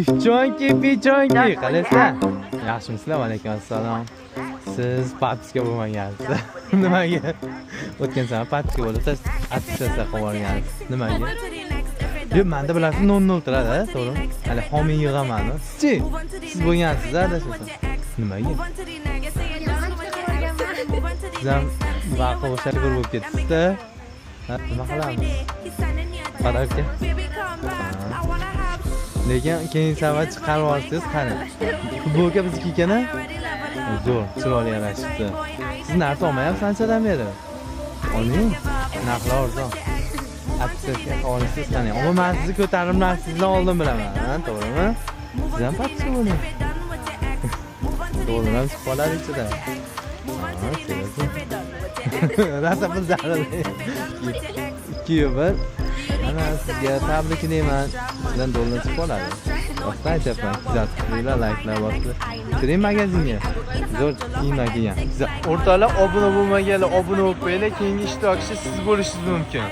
Pichonki, pichonki. Qalaysiz? Yaxshimisizlar? Va alaykum assalom. Siz patska bo'lmagansiz. Nimaga? O'tgan safar patska bo'lib, siz attestatsiya qilib olgansiz. Nimaga? Yo'q, menda bilasiz 00 turadi, to'g'rimi? Hali homiy yig'aman. Sizchi? Siz bo'lgansiz, adashmasam. Nimaga? Siz ham vaqt o'sha bir bo'lib ketdingiz-da. Nima qilamiz? Qarabki. Lekin keyin safar chiqarib olsangiz, qani. Futbolka bizniki ekan-a? Zo'r, chiroyli yarashibdi. Siz narsa olmayapsiz anchadan beri. Oling, narxlar arzon. Attestatsiya olasiz qani. Ammo men sizni ko'tarib narxingizdan oldin bilaman, to'g'rimi? Siz ham patcha bo'ling. To'g'ri, ham chiqib qoladi ichida. Rasa pul zarur. 2 Ana sizga tabriklayman. Sizdan dollar chiqib qoladi. Rostdan aytyapman. Kuzatishinglar, layklar bosib. Kiring magazinga. Zo'r kiyimlar kiygan. O'rtalar obuna bo'lmaganlar obuna bo'lib qo'yinglar. Keyingi ishtirokchi siz bo'lishingiz mumkin.